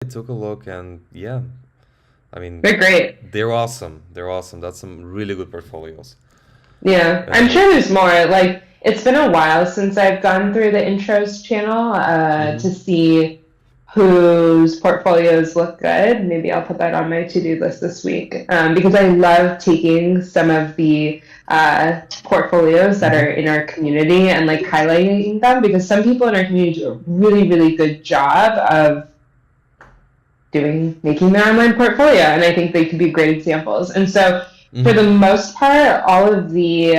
I took a look and yeah, I mean, They're great. they're awesome. They're awesome. That's some really good portfolios. Yeah, I'm Uh, sure there's more. Like, it's been a while since I've gone through the intros channel mhm. to see whose portfolios look good. Maybe I'll put that on my to-do list this week because I love taking some of the portfolios that are in our community and like highlighting them because some people in our community do a really, really good job of making their online portfolio, and I think they could be great examples. And so, for the Mhm. most part, all of the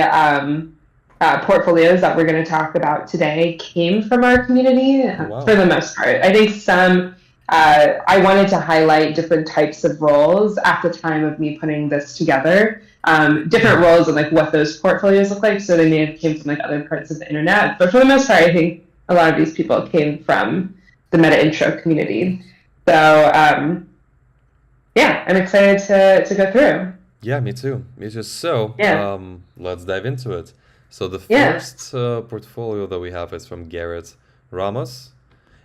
portfolios that we're going to talk about today came from our community. Oh For wow. the most part, I think some. I wanted to highlight different types of roles at the time of me putting this together. Different Mhm. roles and like what those portfolios look like. So they may have came from like other parts of the internet, but for the most part, I think a lot of these people came from the Metaintro community. So yeah, I'm excited to go through. Yeah, me too. Me too. So, Yeah, let's dive into it. So the yeah, first portfolio that we have is from Garrett Ramos.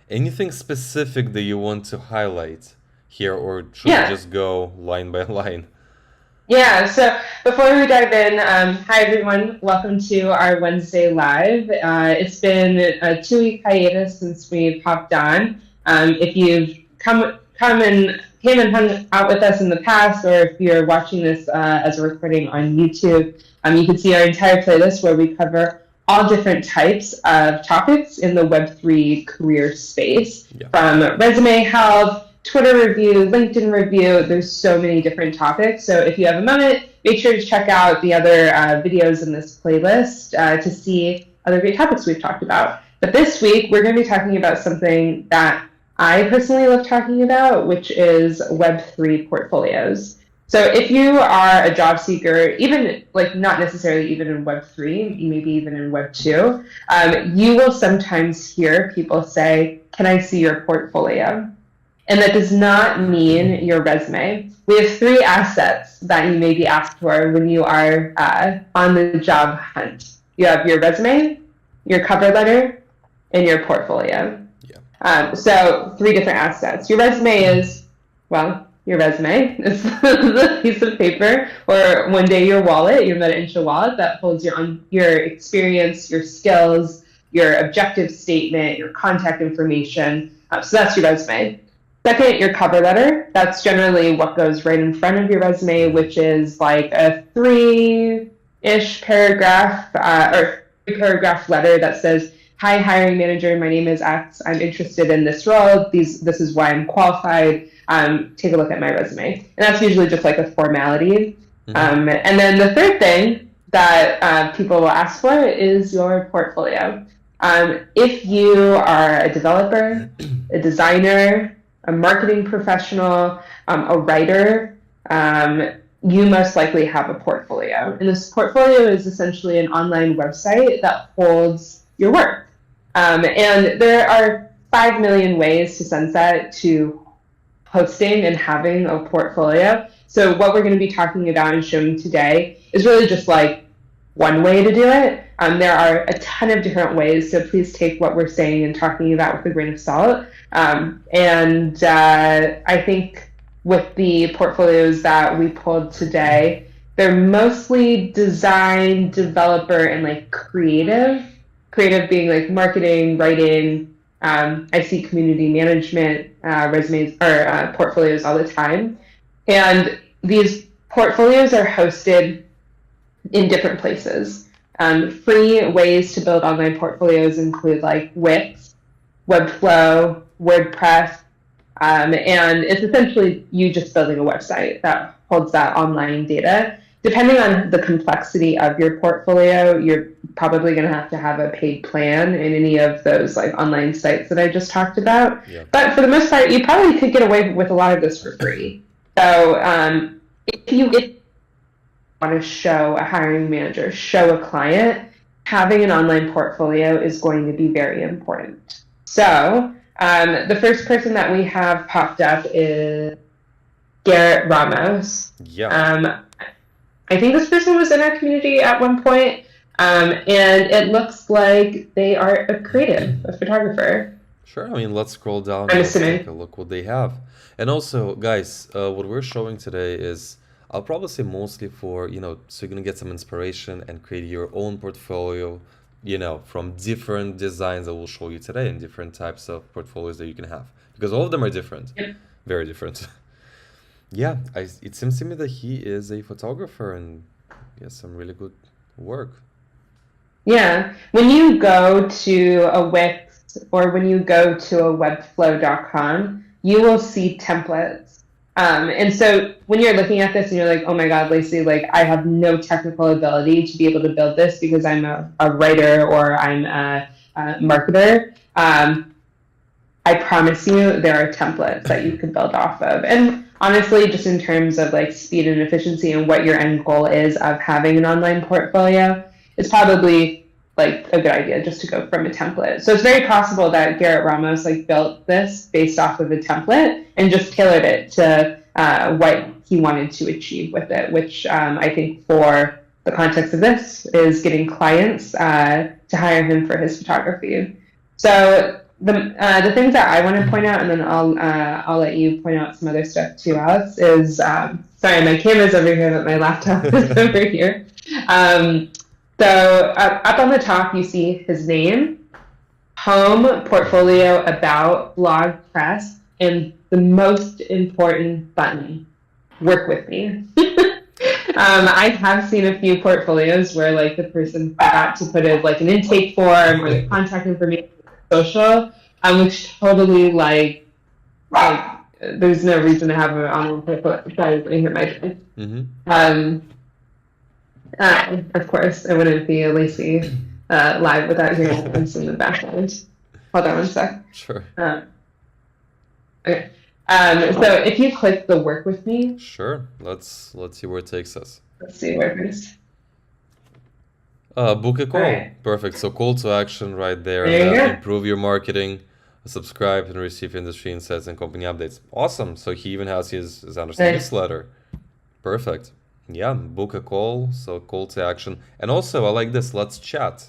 Anything specific that you want to highlight here, or should we yeah, just go line by line? yeah. So before we dive in, hi everyone. Welcome to our Wednesday live. It's been a 2 week hiatus since we popped on. If you've come and came and hung out with us in the past, or if you're watching this as a recording on YouTube, you can see our entire playlist where we cover all different types of topics in the Web3 career space, Yeah. from resume help, Twitter review, LinkedIn review. There's so many different topics. So if you have a moment, make sure to check out the other videos in this playlist to see other great topics we've talked about. But this week, we're going to be talking about something that I personally love talking about, which is Web3 portfolios. So if you are a job seeker, even like not necessarily even in Web3, maybe even in Web2, you will sometimes hear people say, "Can I see your portfolio?" And that does not mean your resume. We have three assets that you may be asked for when you are on the job hunt. You have your resume, your cover letter, and your portfolio. Yeah. So three different assets. Your resume is, well, your resume is the piece of paper, or one day your wallet, your Metaintro wallet that holds your experience, your skills, your objective statement, your contact information. So that's your resume. Second, your cover letter. That's generally what goes right in front of your resume, Mhm. which is like a three-ish paragraph or three-paragraph letter that says, "Hi, hiring manager. My name is X. I'm interested in this role. This is why I'm qualified. Take a look at my resume." And that's usually just like a formality. Mhm. And then the third thing that people will ask for is your portfolio. If you are a developer, a designer, a marketing professional, a writer, you most likely have a portfolio. And this portfolio is essentially an online website that holds your work. And there are 5 million ways to sunset to hosting and having a portfolio. So what we're going to be talking about and showing today is really just like one way to do it. There are a ton of different ways, so please take what we're saying and talking about with a grain of salt. And I think with the portfolios that we pulled today, they're mostly design, developer, and like creative. Creative being like marketing, writing. I see community management resumes or portfolios all the time, and these portfolios are hosted in different places. Free ways to build online portfolios include like Wix, Webflow, WordPress, and it's essentially you just building a website that holds that online data. Depending on the complexity of your portfolio, you're probably going to have a paid plan in any of those like online sites that I just talked about. Yeah. But for the most part, you probably could get away with a lot of this for free. So if you want to show a hiring manager, show a client, having an online portfolio is going to be very important. So the first person that we have popped up is Garrett Ramos. Yeah. Um, I think this person was in our community at one point, and it looks like they are a creative, a photographer. Sure. I mean, let's scroll down I'm and let's take a assuming. look what they have. And also, guys, what we're showing today is, I'll probably say mostly for, so you're gonna get some inspiration and create your own portfolio, from different designs that we'll show you today and different types of portfolios that you can have. Because all of them are different, Yep. very different. Yeah, it seems to me that he is a photographer and he has some really good work. Yeah. When you go to a Wix or when you go to a webflow.com, you will see templates. And so when you're looking at this and you're like, oh my God, Lacey, like I have no technical ability to be able to build this because I'm a writer or I'm a marketer. I promise you there are templates that you can build off of. And honestly, just in terms of like speed and efficiency and what your end goal is of having an online portfolio, it's probably like a good idea just to go from a template. So it's very possible that Garrett Ramos like built this based off of a template and just tailored it to what he wanted to achieve with it, which I think for the context of this is getting clients to hire him for his photography. So the things that I want to point out, and then I'll let you point out some other stuff too, Alex. Is sorry, my camera's over here, but my laptop is over here. So up on the top, you see his name, home, portfolio, about, blog, press, and the most important button, work with me. I have seen a few portfolios where like the person forgot to put in like an intake form or the contact information, social, which totally like there's no reason to have an online portfolio. Sorry, I hit my phone. Mm-hmm. Of course, I wouldn't be a Lacey live without hearing this in the background. Hold on one sec. Sure. Okay. So if you click the work with me, Sure. Let's see where it takes us. let's see where it is. Book a All call. right, Perfect. So call to action right there, and there you go. improve your marketing, subscribe and receive industry insights and company updates. Awesome. So he even has his Anderson Nice. newsletter. Perfect. Yeah, book a call. So call to action. And also, I like this. Let's chat.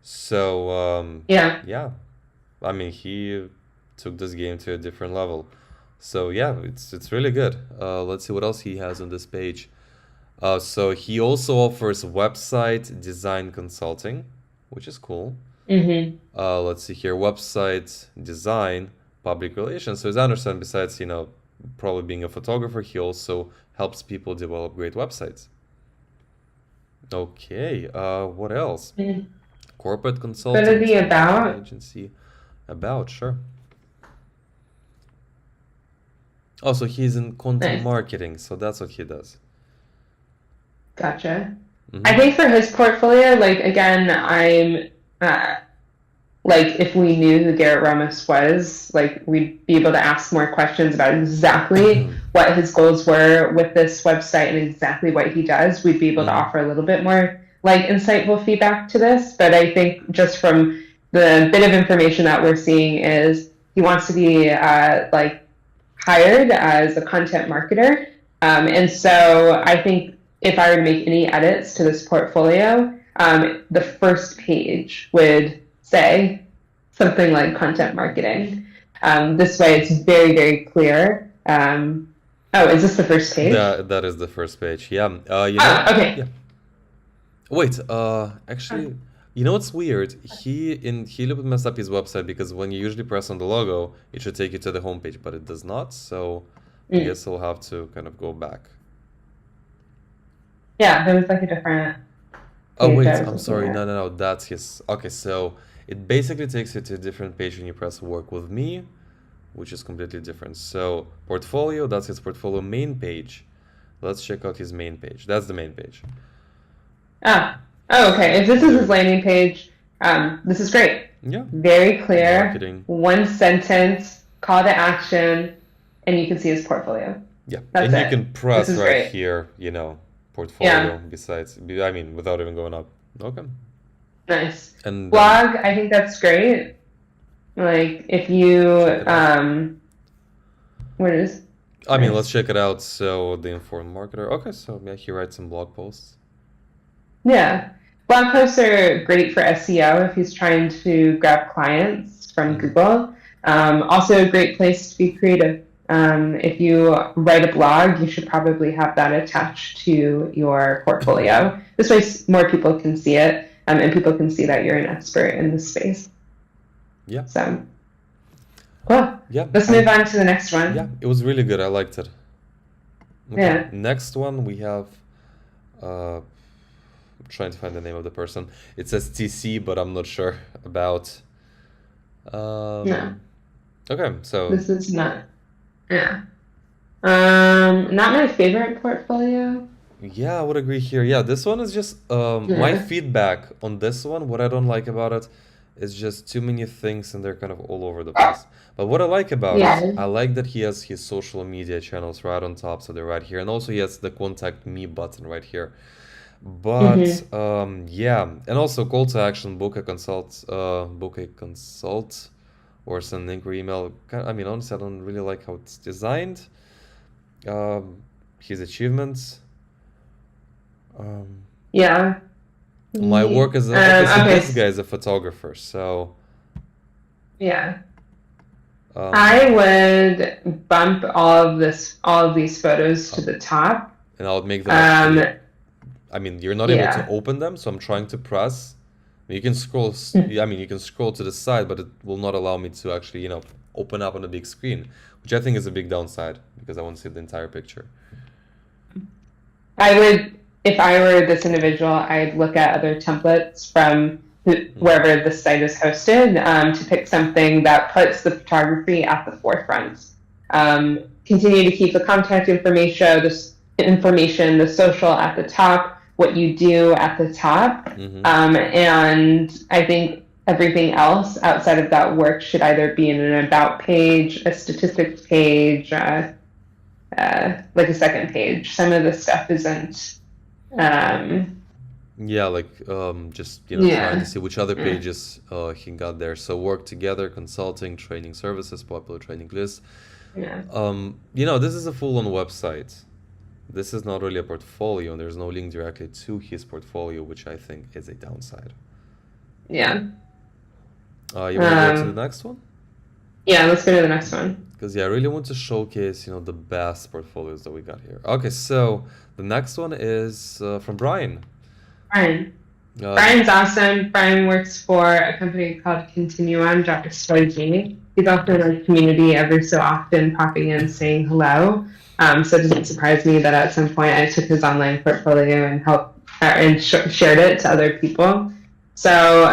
So, Yeah. yeah, I mean, he took this game to a different level. So yeah, it's really good. Let's see what else he has on this page. So he also offers website design consulting, which is cool. Mm-hmm. Let's see here, website design, public relations. So as I understand, besides, probably being a photographer, he also helps people develop great websites. Okay, what else? Corporate Go to consultant, the marketing about. agency, about, sure. Oh, so he's in content Nice. marketing, so that's what he does. Gotcha. I Mm-hmm. think for his portfolio, like again, I'm like if we knew who Garrett Ramos was, like we'd be able to ask more questions about exactly what his goals were with this website and exactly what he does. We'd be able to Mm-hmm. offer a little bit more like insightful feedback to this. But I think just from the bit of information that we're seeing is he wants to be like hired as a content marketer. And so I think if I were to make any edits to this portfolio, the first page would say something like content marketing. This way it's very, very clear. Oh, is this the first page? That is the first page. Yeah. Oh, okay. Yeah. Wait. Actually, you know what's weird? He a little bit messed up his website because when you usually press on the logo, it should take you to the homepage, but it does not. So I guess I'll have to kind of go back. Yeah, there was like a different Oh page wait, I was I'm looking sorry. No, at. no, no. That's his. Okay, so it basically takes you to a different page when you press work with me, which is completely different. So portfolio, that's his portfolio main page. Let's check out his main page. That's the main page. Oh, okay. If this is his There. landing page, this is great. Yeah. Very clear, Marketing. one sentence, call to action, and you can see his portfolio. Yeah. That's And you it. can This press is right great. here, Yeah, portfolio besides, I mean, without even going up. Okay. nice. And then Blog, I think that's great. Like if you check it out. what is I mean, let's nice. check it out. So the informed marketer. Okay, so yeah, he writes some blog posts. Yeah. Blog posts are great for SEO if he's trying to grab clients from Google. Also a great place to be creative. If you write a blog, you should probably have that attached to your portfolio. This way more people can see it, and people can see that you're an expert in the space. Yeah. So, cool. Yeah. Let's move on to the next one. Yeah, it was really good. I liked it. Okay. Yeah. Next one we have, I'm trying to find the name of the person. It says TC, but I'm not sure about. No, Okay, so this is not. Yeah. Not my favorite portfolio. yeah, I would agree here. Yeah, this one is just my Yeah. feedback on this one. What I don't like about it is just too many things and they're kind of all over the place. But what I like about it, Yeah. I like that he has his social media channels right on top, so they're right here, and also he has the contact me button right here. But yeah, and also call to action, book a consult, or send an inquiry email. I mean, honestly, I don't really like how it's designed. His achievements. Yeah. My work as obviously Okay. this guy is a photographer, so Yeah. I would bump all of these photos to the top. and I would make them actually. Um, I mean, you're not able to yeah. open them, so I'm trying to press. You can scroll. I mean, you can scroll to the side, but it will not allow me to actually, open up on a big screen, which I think is a big downside because I want to see the entire picture. I would, if I were this individual, I'd look at other templates from wherever the site is hosted to pick something that puts the photography at the forefront. Continue to keep the contact information, the social at the top, what you do at the top, and I think everything else outside of that work should either be in an about page, a statistics page, like a second page. Some of the stuff isn't. Yeah, like just trying to see which other pages he got there. So work together, consulting, training services, popular training lists. Yeah. This is a full-on website. This is not really a portfolio, and there's no link directly to his portfolio, which I think is a downside. Yeah. You want to go to the next one? Yeah, let's go to the next one. Because I really want to showcase, the best portfolios that we got here. Okay, so the next one is from Brian. Brian's awesome. Brian works for a company called Continuum.Strategy. He's also in our community every so often, popping in, saying hello. So it doesn't surprise me that at some point I took his online portfolio and shared it to other people. So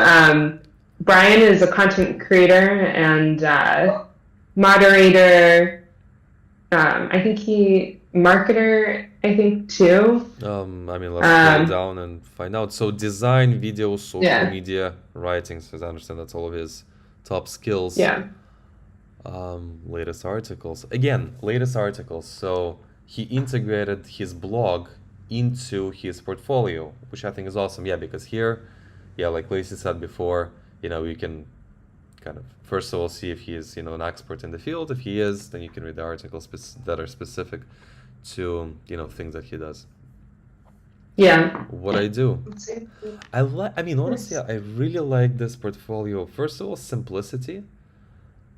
Brian is a content creator and moderator. I think marketer. I think too. I mean, let's go down and find out. So design, video, social media, writing. So as I understand, that's all of his top skills. Yeah. Latest articles. Again, latest articles. So he integrated his blog into his portfolio, which I think is awesome. Yeah, because here, like Lacey said before, you can kind of first of all see if he is, an expert in the field. If he is, then you can read the articles that are specific to, things that he does. Yeah. What I do. I mean, honestly, I really like this portfolio. First of all, simplicity.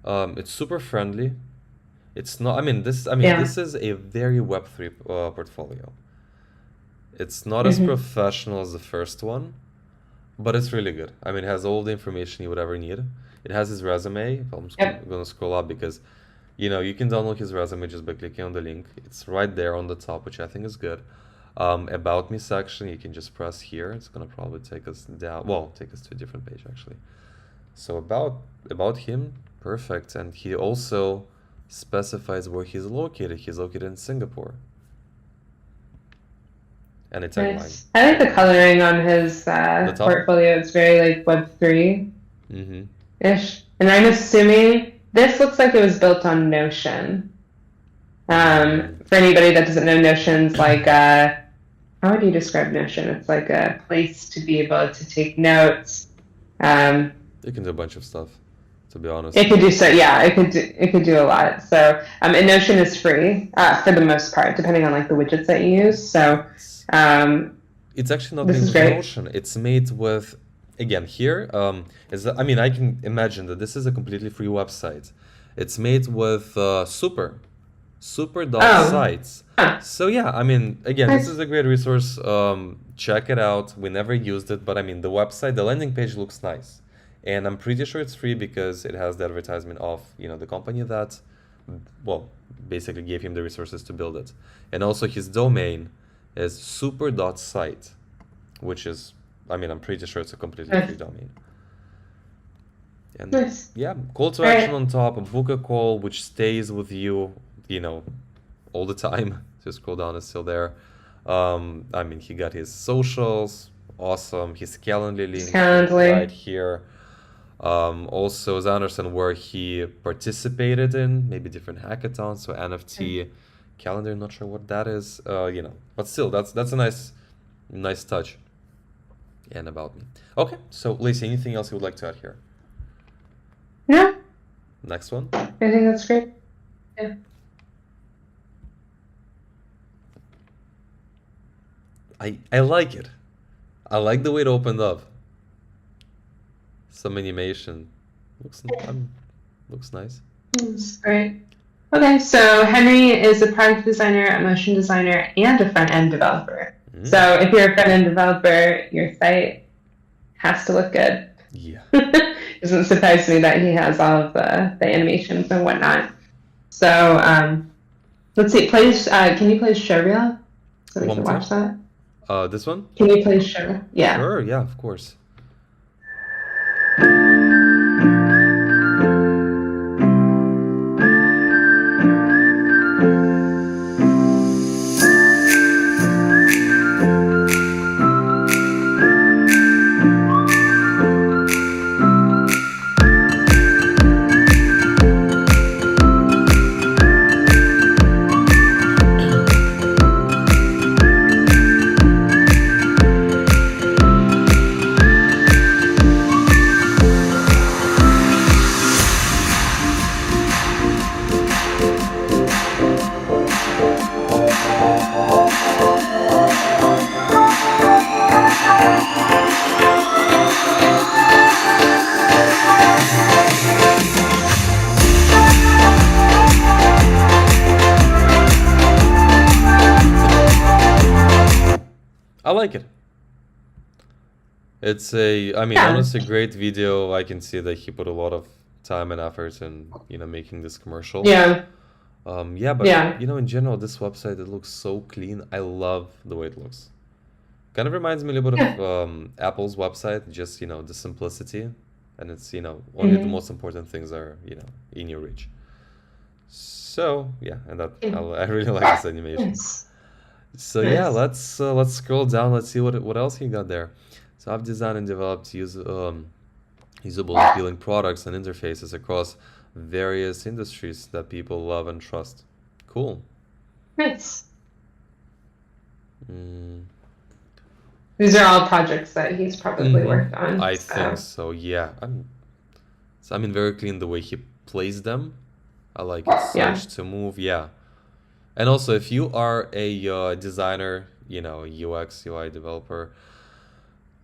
It's super friendly. It's not. This is a very Web3 portfolio. It's not as professional as the first one, but it's really good. It has all the information you would ever need. It has his resume. I'm going to scroll up because, you can download his resume just by clicking on the link. It's right there on the top, which I think is good. About me section, you can just press here. It's going to probably take us down. Well, take us to a different page actually. So about him, perfect. And he also specifies where he's located. He's located in Singapore. And it's nice. I like the coloring on his portfolio. It's very like Web3 ish. And I'm assuming this looks like it was built on Notion. For anybody that doesn't know, Notion's like how would you describe Notion? It's like a place to be able to take notes. You can do a bunch of stuff, to be honest. It could do so. Yeah, it could do a lot. So, and Notion is free for the most part, depending on like the widgets that you use. So, it's actually not made with Notion. It's made with again, here I mean, I can imagine that this is a completely free website. It's made with Oh, super.sites. huh. So yeah, I mean, again, this is Nice. a great resource. Check it out. We never used it, but I mean, the website, the landing page looks nice, and I'm pretty sure it's free because it has the advertisement of the company that, well, basically gave him the resources to build it, and also his domain is super.site, which is, I mean, I'm pretty sure it's a completely free Nice. domain. And Nice. yeah, call to All action right. on top, book a call which stays with you, you know, all the time. Just scroll down, it's still there. I mean, he got his socials, awesome. His calendar It's link right Calendly. here. Also, as I understand, where he participated in maybe different hackathons, so NFT calendar. Not sure what that is. But still, that's a nice touch. And about me. Okay, so Lacey, anything else you would like to add here? Yeah, Next one. I think that's great. Yeah. I like it. I like the way it opened up. Some animation. Looks looks nice. That's great. Okay, so Henry is a product designer, a motion designer, and a front end developer. Mm, So if you're a front end developer, your site has to look good. yeah. Doesn't surprise me that he has all of the animations and whatnot. So let's see, can you play showreel so we One can more watch time. that? This one? Can you play showreel? Yeah. Sure, yeah, of course. I like it. I mean, Yeah. honestly, great video. I can see that he put a lot of time and effort in, making this commercial. Yeah. Yeah, but Yeah. in general, this website, it looks so clean. I love the way it looks. Kind of reminds me a little bit Yeah. of Apple's website, just, the simplicity, and it's, only the Hmm. most important things are, in your reach. So, yeah, and that Yeah. I really like this animation. Nice. So yeah, Nice. let's scroll down. Let's see what else you got there. So I've designed and developed usable and appealing products and interfaces across various industries that people love and trust. Cool. Nice. Mm, These are all projects that he's probably worked on. I think So so. Yeah. I mean, very clean the way he plays them. I like it. yeah. Search to move. Yeah. And also, if you are a designer, UX, UI developer,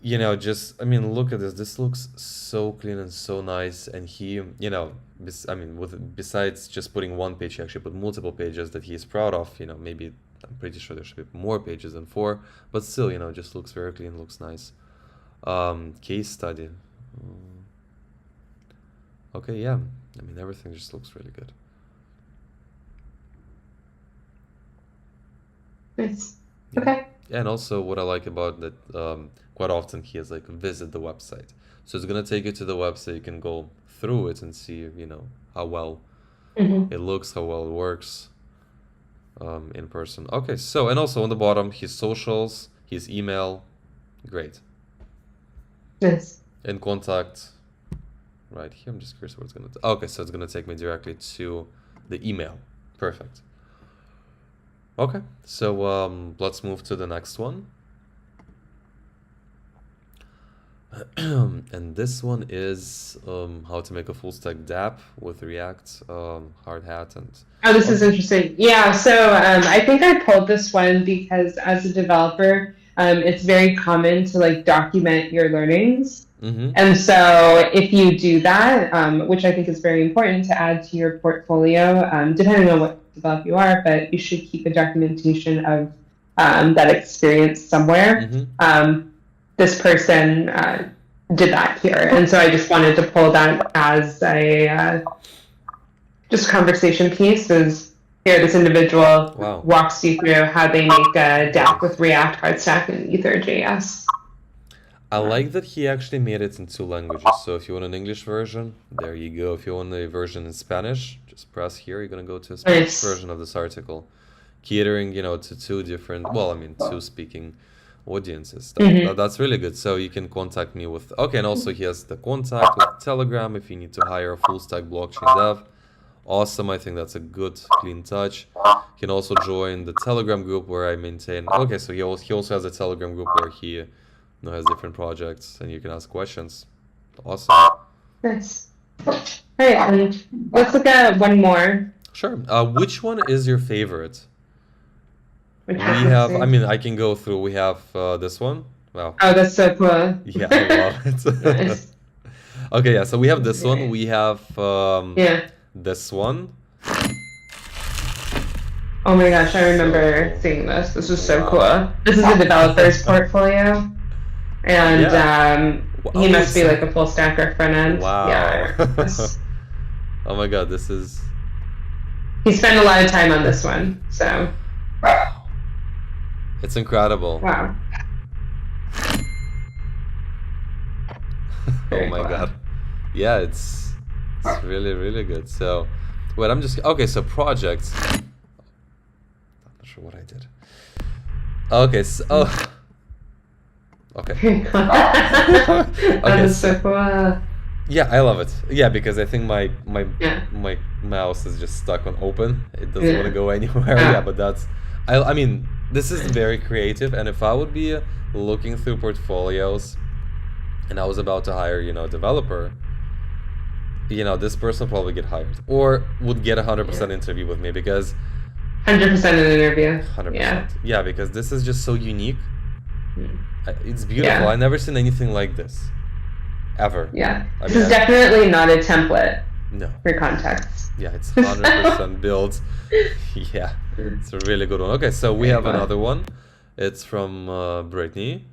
just I mean, look at this. This looks so clean and so nice. And he, I mean, besides just putting one page, he actually put multiple pages that he is proud of. Maybe I'm pretty sure there should be more pages than four, but still, just looks very clean, looks nice. Case study. Mm, Okay, yeah. I mean, everything just looks really good. Nice. Yeah. Okay. And also, what I like about that, quite often he has like visit the website. So it's gonna take you to the website. You can go through it and see, how well Hmm. it looks, how well it works, in person. Okay, so and also on the bottom, his socials, his email, great. Nice. And contact right here. I'm just curious what it's gonna. Okay, so it's gonna take me directly to the email. Perfect. Okay, so let's move to the next one. And this one is how to make a full stack dApp with React, hard hat, and Oh, this oh, is interesting. Yeah, so I think I pulled this one because as a developer, it's very common to like document your learnings. Mm-hmm. And so if you do that, which I think is very important to add to your portfolio, depending on what developer you are, but you should keep a documentation of that experience somewhere. Mm-hmm. This person did that here. And so I just wanted to pull that as a just conversation piece is here this individual Wow. walks you through how they make a DApp with React Hard Stack and Ether.js. I like that he actually made it in 2 languages. So if you want an English version, there you go. If you want a version in Spanish, just press here. You're gonna go to a Spanish Nice. version of this article, catering, to two different, well, I mean, two speaking audiences. That's really good. So you can contact me with, okay, and also he has the contact with Telegram if you need to hire a full stack blockchain dev. Awesome. I think that's a good, clean touch. You can also join the Telegram group where I maintain. Okay, so he also has a Telegram group where he has different projects and you can ask questions. Awesome. Nice. All right, let's look at one more. Sure. Which one is your favorite? Which We one? have, Let's I see. mean, I can go through. We have this one. Wow. Oh, that's so cool. Yeah, I love it. Nice. Okay, yeah, so we have this one. We have Yeah. this one. Oh my gosh, I remember So, seeing this. This is so wow. cool. This is a developer's portfolio. And Yeah. he Oh, must be it's like a full stack or front end. wow. Yeah. Oh my God, this is He spent a lot of time on this one. So, it's incredible. wow. Oh Very my cool. God. Yeah, it's really, really good. So, wait, I'm just okay, so projects. I'm not sure what I did. Okay, so okay. Very cool. Okay, That is so cool. yeah, I love it. Yeah, because I think my Yeah. my mouse is just stuck on open. It doesn't want to Yeah. go anywhere. Yeah. Yeah, but that's I mean, this is very creative, and if I would be looking through portfolios and I was about to hire, a developer, this person probably get hired or would get a 100% interview with me because 100% in an interview. 100%. Yeah. Yeah, because this is just so unique. Mm. It's beautiful. Yeah. I've never seen anything like this ever. Yeah. I This mean, is definitely not a template no. for context. Yeah, it's 100% built. Yeah, it's a really good one. Okay, so we have another one. It's from Brittany.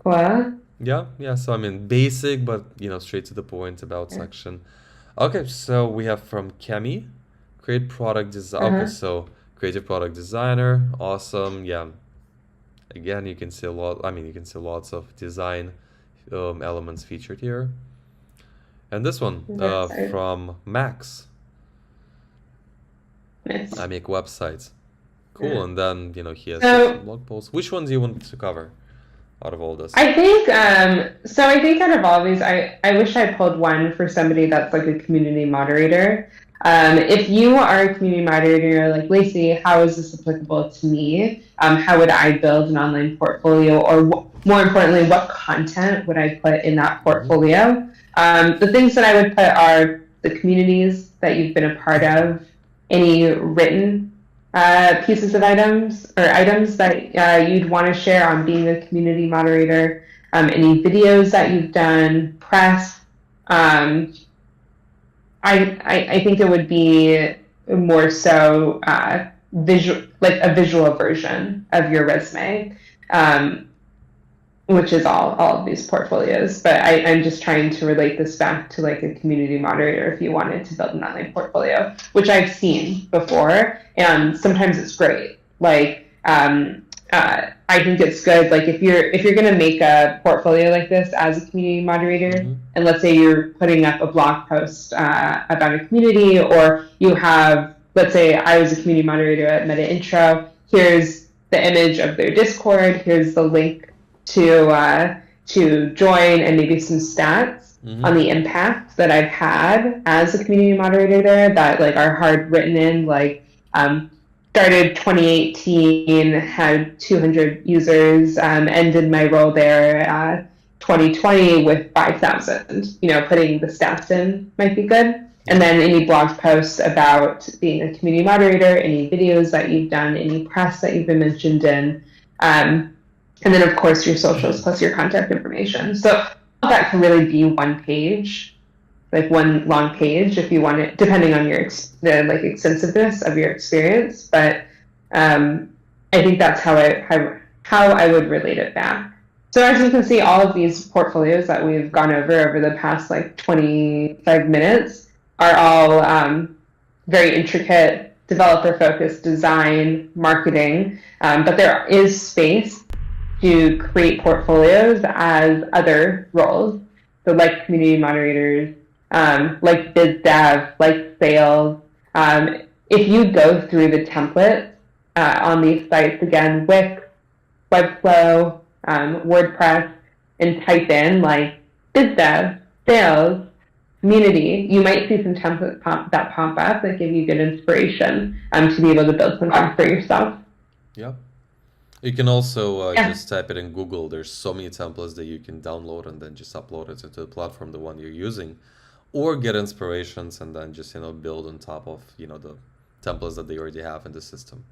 What? Yeah. So I mean, basic, but straight to the point about section. Okay, so we have from Kemi, create product design. Okay, so creative product designer. Awesome. Yeah. Again, you can see a lot. I mean, you can see lots of design elements featured here. And this one Website. from Max. Nice. I make websites. Cool. Yeah. And then, he has So- different blog posts. Which one do you want to cover out of all this? I think I think out of all these, I wish I pulled one for somebody that's like a community moderator. If you are a community moderator like Lacey, how is this applicable to me? How would I build an online portfolio, or more importantly, what content would I put in that portfolio? The things that I would put are the communities that you've been a part of, any written pieces of items that you'd want to share on being a community moderator, any videos that you've done, press. I think it would be more so visual, like a visual version of your resume, which is all of these portfolios. But I'm just trying to relate this back to like a community moderator if you wanted to build an online portfolio, which I've seen before, and sometimes it's great. Like I think it's good. Like if you're gonna make a portfolio like this as a community moderator, and let's say you're putting up a blog post about a community, or you have, let's say I was a community moderator at Metaintro. Here's the image of their Discord. Here's the link to join, and maybe some stats on the impact that I've had as a community moderator there that like are hard written in, like started 2018, had 200 users, ended my role there 2020 with 5,000. Putting the stats in might be good. And then any blog posts about being a community moderator, any videos that you've done, any press that you've been mentioned in. And then, of course, your socials plus your contact information. So that can really be one page, like one long page if you want it, depending on the like extensiveness of your experience. But I think that's how I would relate it back. So as you can see, all of these portfolios that we've gone over the past like 25 minutes are all very intricate, developer-focused design, marketing, but there is space to create portfolios as other roles. So like community moderators, like biz dev, like sales. If you go through the templates on these sites, again, Wix, Webflow, WordPress, and type in like biz dev, sales, community, you might see some templates that pop up that give you good inspiration to be able to build something for yourself. Yeah. You can also Yeah. just type it in Google. There's so many templates that you can download and then just upload it to the platform, the one you're using, or get inspirations and then just, build on top of, the templates that they already have in the system.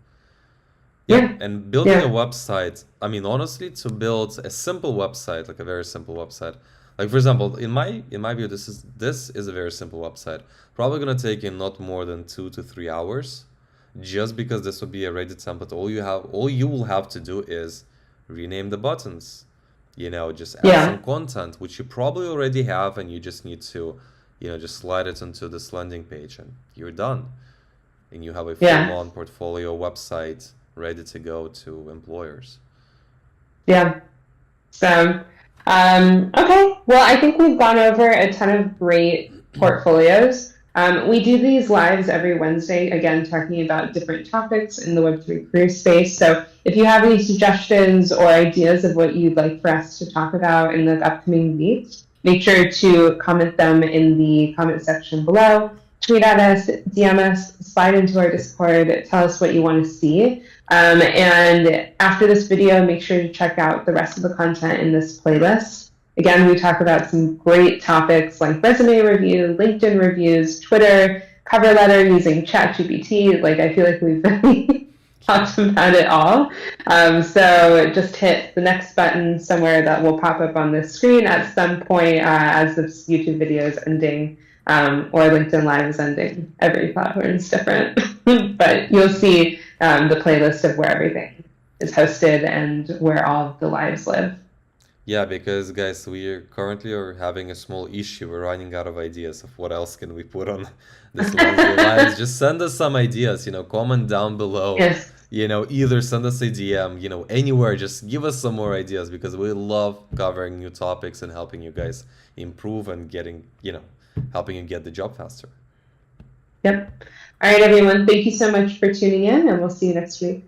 Yeah, and building a Yeah. website, I mean, honestly, to build a simple website, like a very simple website, like for example, in my view, this is a very simple website. Probably gonna take in not more than 2 to 3 hours, just because this will be a ready template. All you will have to do is rename the buttons, just add Yeah. some content, which you probably already have, and you just need to, just slide it into this landing page, and you're done. And you have a Yeah. full-on portfolio website ready to go to employers. Yeah. So, okay. Well, I think we've gone over a ton of great portfolios. We do these lives every Wednesday, again, talking about different topics in the Web3 career space. So if you have any suggestions or ideas of what you'd like for us to talk about in the upcoming weeks, make sure to comment them in the comment section below. Tweet at us, DM us, slide into our Discord, tell us what you want to see. And after this video, make sure to check out the rest of the content in this playlist. Again, we talk about some great topics like resume review, LinkedIn reviews, Twitter, cover letter using ChatGPT. Like, I feel like we've really talked about it all. So just hit the next button somewhere that will pop up on the screen at some point as this YouTube video is ending. Or LinkedIn Live is ending. Every platform is different. But you'll see the playlist of where everything is hosted and where all of the lives live. Yeah, because guys, we are currently having a small issue. We're running out of ideas of what else can we put on this Wednesday lives. Just send us some ideas, comment down below. Yes. Either send us a DM, anywhere. Just give us some more ideas because we love covering new topics and helping you guys improve and helping you get the job faster. Yep. All right, everyone. Thank you so much for tuning in, and we'll see you next week.